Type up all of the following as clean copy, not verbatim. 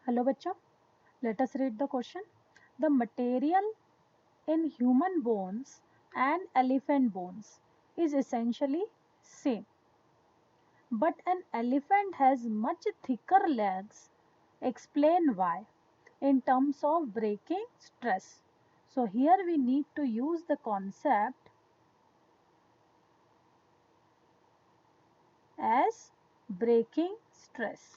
Hello बच्चों, let us read the question. The material in human bones and elephant bones is essentially same, but an elephant has much thicker legs. Explain why in terms of breaking stress. So here we need to use the concept as breaking stress.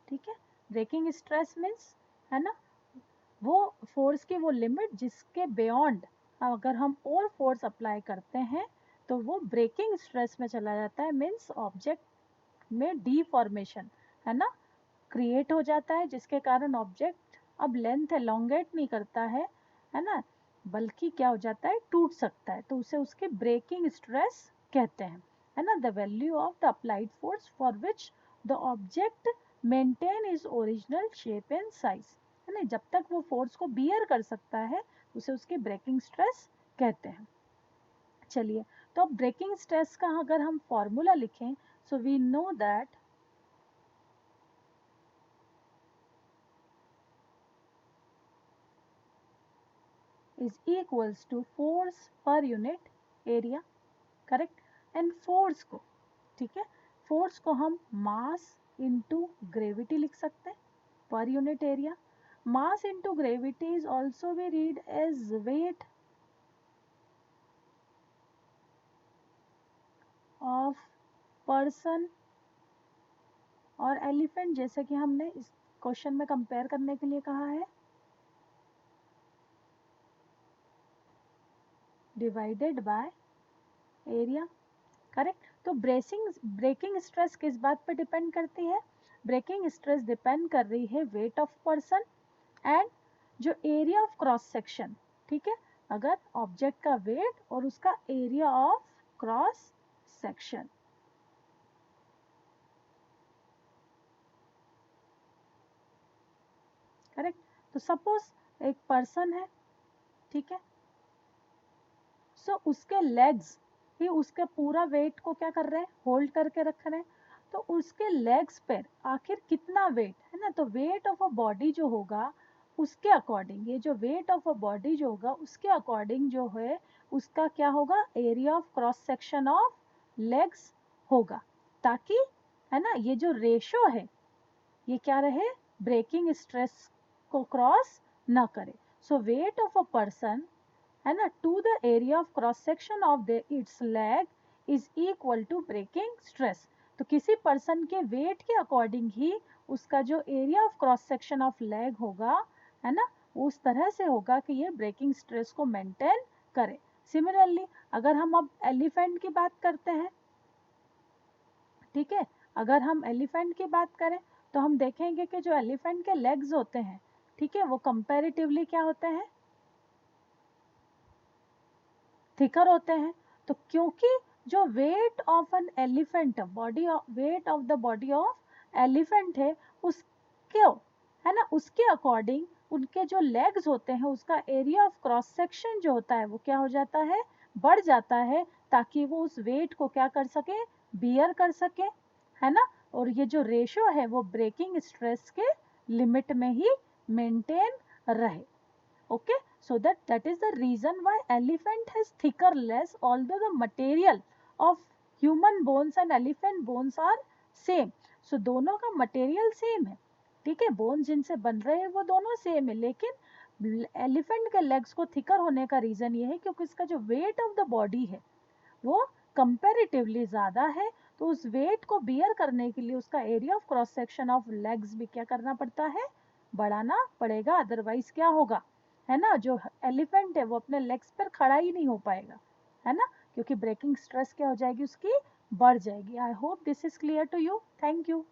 ठीक है, breaking stress means है ना, वो force की वो limit जिसके beyond अगर हम और फोर्स अप्लाई करते हैं तो वो ब्रेकिंग स्ट्रेस में चला जाता है। मीन्स ऑब्जेक्ट में डीफॉर्मेशन है ना क्रिएट हो जाता है, जिसके कारण ऑब्जेक्ट अब लेंथ एलोंगेट नहीं करता है ना, बल्कि क्या हो जाता है, टूट सकता है। तो उसे उसके ब्रेकिंग स्ट्रेस कहते हैं, है ना। The value of the applied force for which the object maintain is original shape and size, है ना। जब तक वो फोर्स को बियर कर सकता है उसे उसके ब्रेकिंग स्ट्रेस कहते हैं। चलिए, तो अब ब्रेकिंग स्ट्रेस का अगर हम फॉर्मूला लिखें, so we know that is equals to force per unit area, correct. And force को, ठीक है, फोर्स को हम मास इंटू ग्रेविटी लिख सकते हैं पर unit area. Mass into gravity is also we read as weight of person और एलिफेंट, जैसे कि हमने इस क्वेश्चन में कंपेयर करने के लिए कहा है, डिवाइडेड बाय एरिया, करेक्ट। तो ब्रेकिंग स्ट्रेस किस बात पे डिपेंड करती है? ब्रेकिंग स्ट्रेस डिपेंड कर रही है वेट ऑफ पर्सन एंड जो एरिया ऑफ क्रॉस सेक्शन, ठीक है। अगर ऑब्जेक्ट का वेट और उसका area of cross section, correct. तो सपोज एक पर्सन है, ठीक है, सो उसके लेग्स ही उसके पूरा वेट को क्या कर रहे हैं, होल्ड करके रख रहे हैं। तो उसके लेग्स पर आखिर कितना वेट है ना, तो वेट ऑफ अ बॉडी जो होगा उसके अकॉर्डिंग, ये जो वेट ऑफ अ बॉडी जो होगा उसके अकॉर्डिंग जो है उसका क्या होगा, area of cross section of legs होगा, ताकि है ना ये जो रेशो है ये क्या रहे, ब्रेकिंग स्ट्रेस को क्रॉस ना करे। So weight of a person है ना to the area of cross section of the its leg is equal to breaking stress. तो किसी पर्सन के वेट के अकॉर्डिंग ही उसका जो area of cross section of leg होगा, है ना, उस तरह से होगा कि ये ब्रेकिंग स्ट्रेस को मेंटेन करे। सिमिलरली अगर हम अब एलिफेंट की बात करते हैं, ठीक है, अगर हम एलिफेंट की बात करें तो हम देखेंगे कि जो एलिफेंट के लेग्स होते हैं, ठीक है, वो कंपैरेटिवली क्या होते हैं, थिकर होते हैं। तो क्योंकि जो weight of an elephant body, weight of the body of elephant है उसके, है ना, उसके अकॉर्डिंग उनके जो लेग्स होते हैं उसका एरिया ऑफ क्रॉस सेक्शन जो होता है वो क्या हो जाता है, बढ़ जाता है, ताकि वो उस वेट को क्या कर सके, बियर कर सके, है ना। और ये जो रेशो है वो ब्रेकिंग स्ट्रेस के लिमिट में ही मेंटेन रहे। Okay, so that is the reason why elephant has thicker legs, although the material of human bones and elephant bones are same. So दोनों का मटेरियल सेम है, ठीक है, बोन जिनसे बन रहे हैं वो दोनों सेम है, लेकिन एलिफेंट के लेग्स को थिकर होने का रीजन ये है क्योंकि इसका जो वेट ऑफ द बॉडी है वो कंपैरेटिवली ज़्यादा है। तो उस वेट को बियर करने के लिए उसका area of cross section of legs भी क्या करना पड़ता है, बढ़ाना पड़ेगा। अदरवाइज क्या होगा, है ना, जो एलिफेंट है वो अपने लेग्स पर खड़ा ही नहीं हो पाएगा, है ना, क्योंकि ब्रेकिंग स्ट्रेस क्या हो जाएगी, उसकी बढ़ जाएगी। I hope this is clear to you. Thank you.